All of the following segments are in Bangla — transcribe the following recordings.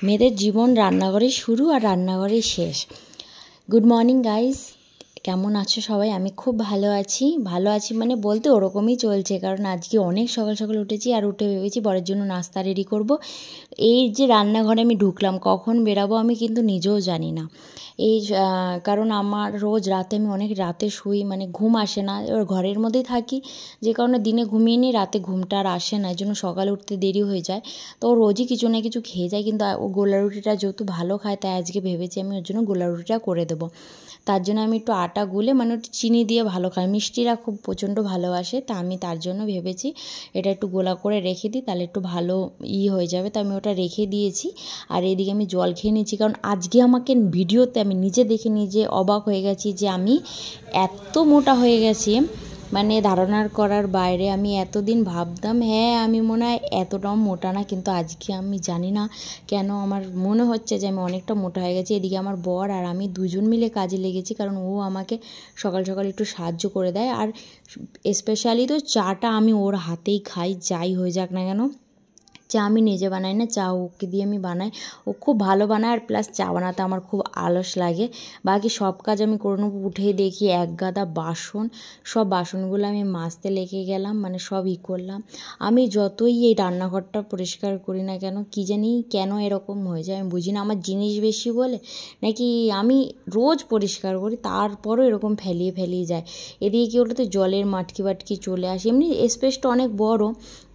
মেয়েদের জীবন রান্নাঘরেই শুরু আর রান্নাঘরেই শেষ। গুড মর্নিং গাইস, কেমন আছো সবাই? আমি খুব ভালো আছি মানে বলতে ওরকমই চলছে, কারণ আজকে অনেক সকাল সকাল উঠেছি আর উঠে ভেবেছি বরের জন্য নাস্তা রেডি করব। এই যে রান্নাঘরে আমি ঢুকলাম, কখন বেরাবো আমি কিন্তু নিজেও জানি না। কারণ আমার রোজ রাতে আমি অনেক রাতে শুই, মানে ঘুম আসে না, এবার ঘরের মধ্যেই থাকি, যে কারণে দিনে ঘুমিয়ে নিই, রাতে ঘুমটা আর আসে না, এই জন্য সকালে উঠতে দেরি হয়ে যায়। তো রোজই কিছু না কিছু খেয়ে যায়, কিন্তু ও গোলা রুটিটা যেহেতু ভালো খায়, তাই আজকে ভেবেছি আমি ওর জন্য গোলা রুটিটা করে দেবো। তার জন্য আমি একটু আটা গুলে, মানে একটু চিনি দিয়ে ভালো খায়, মিষ্টিরা খুব প্রচণ্ড ভালোবাসে, তা আমি তার জন্য ভেবেছি এটা একটু গোলা করে রেখে দিই, তাহলে একটু ভালো হয়ে যাবে। তো আমি ওটা রেখে দিয়েছি, আর এদিকে আমি জল খেয়ে নিয়েছি, কারণ আজকে আমাকে ভিডিওতে আমি নিজে দেখে নিজে অবাক হয়ে গেছি যে আমি এত মোটা হয়ে গেছি, মানে ধারণার করার বাইরে। আমি এতদিন ভাবতাম হ্যাঁ আমি মনে হয় এতটাও মোটা না, কিন্তু আজকে আমি জানি না কেন আমার মনে হচ্ছে যে আমি অনেকটা মোটা হয়ে গেছি। এদিকে আমার বর আর আমি দুজন মিলে কাজে লেগেছি, কারণ ও আমাকে সকাল সকাল একটু সাহায্য করে দেয়, আর স্পেশালি তো চাটা আমি ওর হাতেই খাই, যাই হয়ে যাক না কেন। চা আমি নিজে বানাই না, চা ওকে দিয়ে আমি বানাই, ও খুব ভালো বানায়, আর প্লাস চা বানাতে আমার খুব আলস লাগে। বাকি সব কাজ আমি করে নেবো। উঠেই দেখি এক গাদা বাসন, সব বাসনগুলো আমি মাজতে লেগে গেলাম, মানে সব করলাম। আমি যতই এই রান্নাঘরটা পরিষ্কার করি না কেন, কী জানি কেন এরকম হয়ে যায়, আমি বুঝি না। আমার জিনিস বেশি বলে নাকি, আমি রোজ পরিষ্কার করি তারপরও এরকম ফেলিয়ে যায়। এদিকে কী বলতো, জলের মাটকি বাটকি চলে আসে, এমনি স্পেসটা অনেক বড়,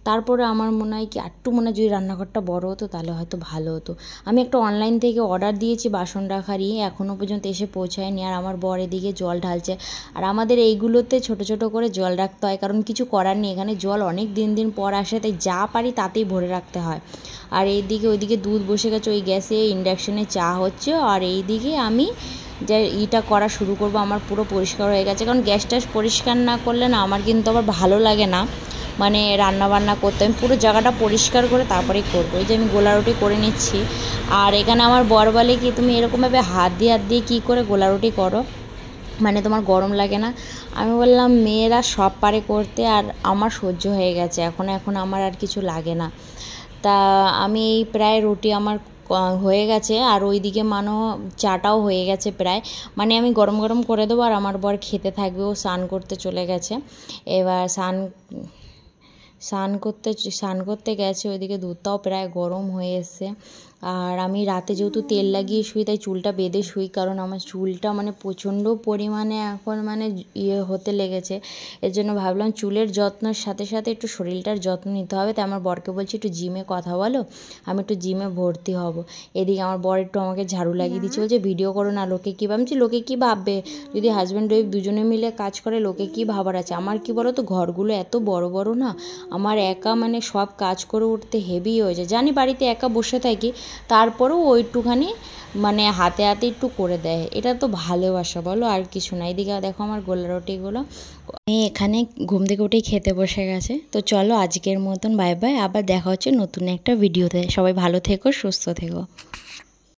তারপরে আমার মনে হয় কি একটু মনে হয় যদি রান্নাঘরটা বড় হতো তাহলে হয়তো ভালো হতো। আমি একটা অনলাইন থেকে অর্ডার দিয়েছি বাসন রাখারই, এখনও পর্যন্ত এসে পৌঁছায়নি, আর আমার বর এদিকে জল ঢালছে। আর আমাদের এইগুলোতে ছোট ছোট করে জল রাখতে হয়, কারণ কিছু করার নেই, এখানে জল অনেক দিন পর আসে, তাই যা পারি তাতেই ভরে রাখতে হয়। আর এইদিকে ওইদিকে দুধ বসে গেছে, ওই গ্যাসে ইন্ডাকশানে চা হচ্ছে, আর এইদিকে আমি যে করা শুরু করব। আমার পুরো পরিষ্কার হয়ে গেছে, কারণ গ্যাস ট্যাস পরিষ্কার না করলে না আমার কিন্তু আবার ভালো লাগে না, মানে রান্না বান্না করতে। আমি পুরো জায়গাটা পরিষ্কার করে তারপরেই করবো। এই যে আমি গোলা রুটি করে নিচ্ছি, আর এখানে আমার বর বলে কি তুমি এরকমভাবে হাত দিয়ে কী করে গোলা রুটি করো, মানে তোমার গরম লাগে না? আমি বললাম মেয়েরা সব পারে করতে, আর আমার সহ্য হয়ে গেছে, এখন আমার আর কিছু লাগে না। তা আমি এই প্রায় রুটি আমার হয়ে গেছে, আর ওইদিকে চাটাও হয়ে গেছে প্রায়, মানে আমি গরম গরম করে দেবো, আর আমার বর খেতে থাকবে। ও স্নান করতে চলে গেছে, এবার স্নান করতে গেছে। ওইদিকে দুধটাও প্রায় গরম হয়ে এসছে। আর আমি রাতে যেহেতু তেল লাগিয়ে শুই, তাই চুলটা বেঁধে শুই, কারণ আমার চুলটা মানে প্রচণ্ড পরিমাণে এখন মানে হতে লেগেছে। এর জন্য ভাবলাম চুলের যত্নের সাথে সাথে একটু শরীরটার যত্ন নিতে হবে। তাই আমার বরকে বলছি একটু জিমে কথা বলো, আমি একটু জিমে ভর্তি হব। এদিকে আমার বর একটু আমাকে ঝাড়ু লাগিয়ে দিচ্ছে, বলছে ভিডিও করো না, লোকে কী ভাবছি, লোকে কী ভাববে যদি হাজব্যান্ড ওয়াইফ দুজনে মিলে কাজ করে, লোকে কী ভাবার আছে। আমার কি বলো তো, ঘরগুলো এত বড় বড় না, আমার একা মানে সব কাজ করে উঠতে হেভি হয়ে যায়। জানি বাড়িতে একা বসে থাকি, তারপরেও ওইটুখানি মানে হাতে একটু করে দেয়, এটা তো ভালোবাসা বলো, আর কিছু না। এদিকে দেখো আমার গোলা রুটিগুলো আমি এখানে ঘুম থেকে উঠেই খেতে বসে গেছে। তো চলো আজকের মতন বাই বাই, আবার দেখা হচ্ছে নতুন একটা ভিডিওতে। সবাই ভালো থেকো, সুস্থ থেকো।